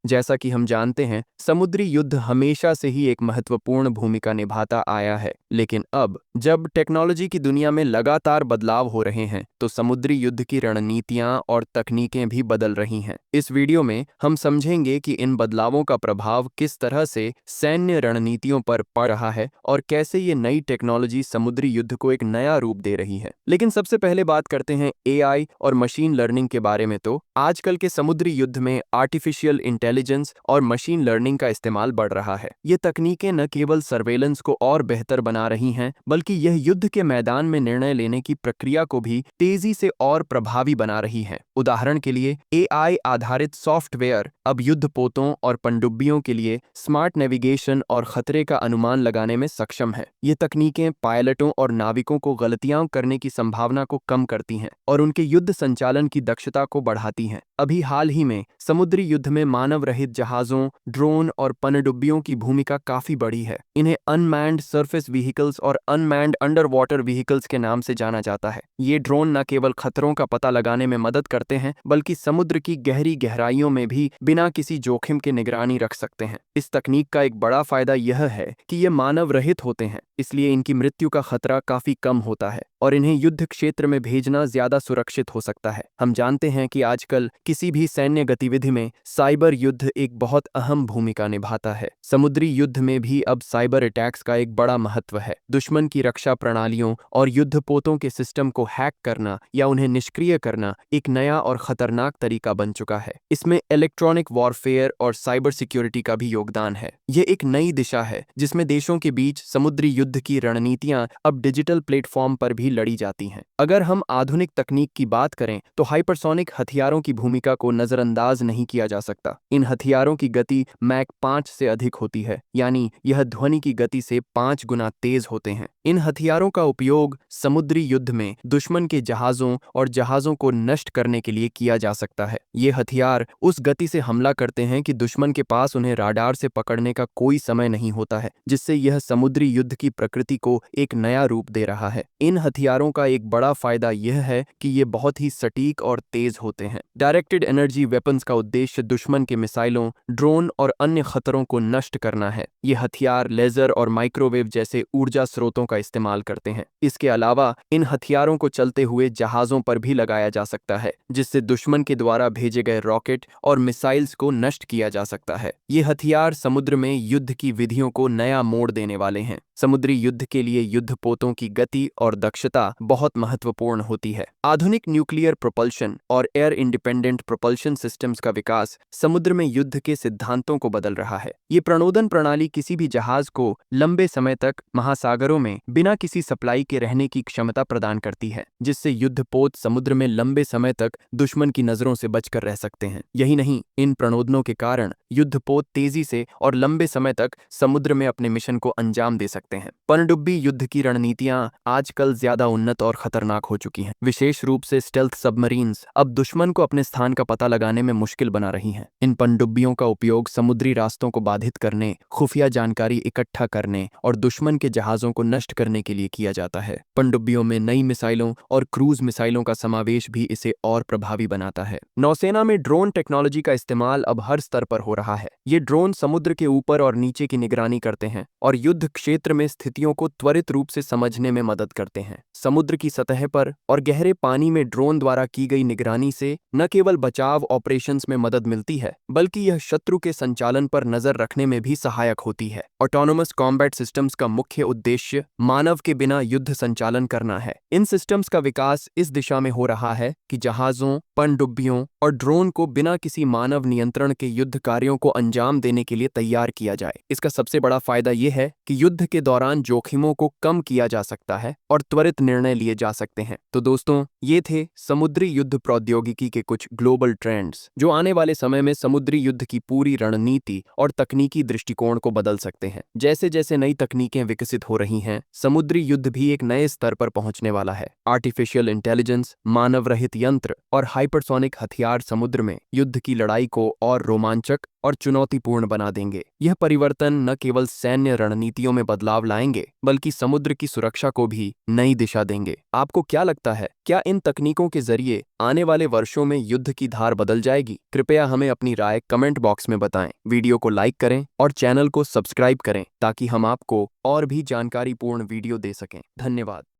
जैसा कि हम जानते हैं, समुद्री युद्ध हमेशा से ही एक महत्वपूर्ण भूमिका निभाता आया है, लेकिन अब जब टेक्नोलॉजी की दुनिया में लगातार बदलाव हो रहे हैं, तो समुद्री युद्ध की रणनीतियां और तकनीकें भी बदल रही हैं। इस वीडियो में हम समझेंगे कि इन बदलावों का प्रभाव किस तरह से सैन्य रणनीतियों पर पड़ रहा है और कैसे ये नई टेक्नोलॉजी समुद्री युद्ध को एक नया रूप दे रही है। लेकिन सबसे पहले बात करते हैं एआई और मशीन लर्निंग के बारे में। तो आजकल के समुद्री युद्ध में आर्टिफिशियल इंटेलिजेंस और मशीन लर्निंग का इस्तेमाल बढ़ रहा है। ये तकनीकें न केवल सर्वेलेंस को और बेहतर बना रही हैं, बल्कि यह युद्ध के मैदान में निर्णय लेने की प्रक्रिया को भी तेजी से और प्रभावी बना रही हैं। उदाहरण के लिए एआई आधारित सॉफ्टवेयर अब युद्धपोतों और पनडुब्बियों के लिए स्मार्ट नेविगेशन और खतरे का अनुमान लगाने में सक्षम है। ये तकनीकें पायलटों और नाविकों को गलतियां करने की संभावना को कम करती हैं और उनके युद्ध संचालन की दक्षता को बढ़ाती हैं। अभी हाल ही में समुद्री युद्ध में मानव रहित जहाजों, ड्रोन और पनडुब्बियों की भूमिका काफी बढ़ी है। इन्हें अनमैन्ड सरफेस व्हीकल्स और अनमैन्ड अंडर वाटर व्हीकल्स के नाम से जाना जाता है। ये ड्रोन न केवल खतरों का पता लगाने में मदद करते हैं, बल्कि समुद्र की गहरी गहराइयों में भी बिना किसी जोखिम के निगरानी रख सकते हैं। इस तकनीक का एक बड़ा फायदा यह है कि ये मानव रहित होते हैं, इसलिए इनकी मृत्यु का खतरा काफी कम होता है और इन्हें युद्ध क्षेत्र में भेजना ज्यादा सुरक्षित हो सकता है। हम जानते हैं कि आजकल किसी भी सैन्य गतिविधि में साइबर युद्ध एक बहुत अहम भूमिका निभाता है। समुद्री युद्ध में भी अब साइबर अटैक्स का एक बड़ा महत्व है। दुश्मन की रक्षा प्रणालियों और युद्धपोतों के सिस्टम को हैक करना या उन्हें निष्क्रिय करना एक नया और खतरनाक तरीका बन चुका है। इसमें इलेक्ट्रॉनिक वॉरफेयर और साइबर सिक्योरिटी का भी योगदान है। यह एक नई दिशा है जिसमें देशों के बीच समुद्री युद्ध की रणनीतियां अब डिजिटल प्लेटफॉर्म पर भी लड़ी जाती हैं। अगर हम आधुनिक तकनीक की बात करें तो हाइपरसोनिक हथियारों की भूमिका को नजरअंदाज नहीं किया जा सकता। इन हथियारों की गति मैक 5 से अधिक होती है, यानी यह ध्वनि की गति से 5 गुना तेज होते हैं। इन हथियारों का उपयोग समुद्री युद्ध में दुश्मन के जहाजों और जहाजों को नष्ट करने के लिए किया जा सकता है। ये हथियार उस गति से हमला करते हैं कि दुश्मन के पास उन्हें राडार से पकड़ने का कोई समय नहीं होता है, जिससे यह समुद्री युद्ध की प्रकृति को एक नया रूप दे रहा है। इन हथियारों का एक बड़ा फायदा यह है कि ये बहुत ही सटीक और तेज होते हैं। डायरेक्टेड एनर्जी वेपन्स का उद्देश्य दुश्मन के मिसाइलों, ड्रोन और अन्य खतरों को नष्ट करना है। ये हथियार लेजर और माइक्रोवेव जैसे ऊर्जा स्रोतों का इस्तेमाल करते हैं। इसके अलावा इन हथियारों को चलते हुए जहाजों पर भी लगाया जा सकता है, जिससे दुश्मन के द्वारा भेजे गए रॉकेट और मिसाइल्स को नष्ट किया जा सकता है। ये हथियार समुद्र में युद्ध की विधियों को नया मोड़ देने वाले हैं। समुद्री युद्ध के लिए युद्धपोतों की गति और दक्षता बहुत महत्वपूर्ण होती है। आधुनिक न्यूक्लियर प्रोपल्शन और एयर इंडिपेंडेंट प्रोपल्शन सिस्टम्स का विकास समुद्र में युद्ध के सिद्धांतों को बदल रहा है। ये प्रणोदन प्रणाली किसी भी जहाज को लंबे समय तक महासागरों में बिना किसी सप्लाई के रहने की क्षमता प्रदान करती है, जिससे युद्धपोत समुद्र में लंबे समय तक दुश्मन की नजरों से बचकर रह सकते हैं। यही नहीं, इन प्रणोदनों के कारण युद्धपोत तेजी से और लंबे समय तक समुद्र में अपने मिशन को अंजाम दे सकते हैं। पनडुब्बी युद्ध की रणनीतियां आजकल ज्यादा उन्नत और खतरनाक हो चुकी हैं। विशेष रूप से स्टेल्थ सबमरीन्स अब दुश्मन को अपने स्थान का पता लगाने में मुश्किल बना रही हैं। इन पनडुब्बियों का उपयोग समुद्री रास्तों को बाधित करने, खुफिया जानकारी इकट्ठा करने और दुश्मन के जहाजों को नष्ट करने के लिए किया जाता है। पनडुब्बियों में नई मिसाइलों और क्रूज मिसाइलों का समावेश भी इसे और प्रभावी बनाता है। नौसेना में ड्रोन टेक्नोलॉजी का इस्तेमाल अब हर स्तर पर हो रहा है। ये ड्रोन समुद्र के ऊपर और नीचे की निगरानी करते हैं और युद्ध क्षेत्र में स्थितियों को त्वरित रूप से समझने में मदद करते हैं। समुद्र की सतह पर और गहरे पानी में ड्रोन द्वारा की गई निगरानी से न केवल बचाव ऑपरेशंस में मदद मिलती है, बल्कि यह शत्रु के संचालन पर नजर रखने में भी सहायक होती है। ऑटोनोमस कॉम्बैट सिस्टम्स का मुख्य उद्देश्य मानव के बिना युद्ध संचालन करना है। इन सिस्टम्स का विकास इस दिशा में हो रहा है कि जहाजों, पनडुब्बियों और ड्रोन को बिना किसी मानव नियंत्रण के युद्ध कार्यों को अंजाम देने के लिए तैयार किया जाए। इसका सबसे बड़ा फायदा यह है कि युद्ध के दौरान जोखिमों को कम किया जा सकता है और त्वरित निर्णय लिए जा सकते हैं। तो दोस्तों, ये थे समुद्री युद्ध प्रौद्योगिकी के कुछ ग्लोबल ट्रेंड्स जो आने वाले समय में समुद्री युद्ध की पूरी रणनीति और तकनीकी दृष्टिकोण को बदल सकते हैं। जैसे जैसे नई तकनीकें विकसित हो रही हैं, समुद्री युद्ध भी एक नए स्तर पर पहुंचने वाला है। आर्टिफिशियल इंटेलिजेंस, मानव रहित यंत्र और हाइपरसोनिक हथियार समुद्र में युद्ध की लड़ाई को और रोमांचक और चुनौतीपूर्ण बना देंगे। यह परिवर्तन न केवल सैन्य रणनीतियों में बदलाव लाएंगे, बल्कि समुद्र की सुरक्षा को भी नई दिशा देंगे। आपको क्या लगता है, क्या इन तकनीकों के जरिए आने वाले वर्षों में युद्ध की धार बदल जाएगी? कृपया हमें अपनी राय कमेंट बॉक्स में बताएं। वीडियो को लाइक करें और चैनल को सब्सक्राइब करें ताकि हम आपको और भी जानकारीपूर्ण वीडियो दे सकें। धन्यवाद।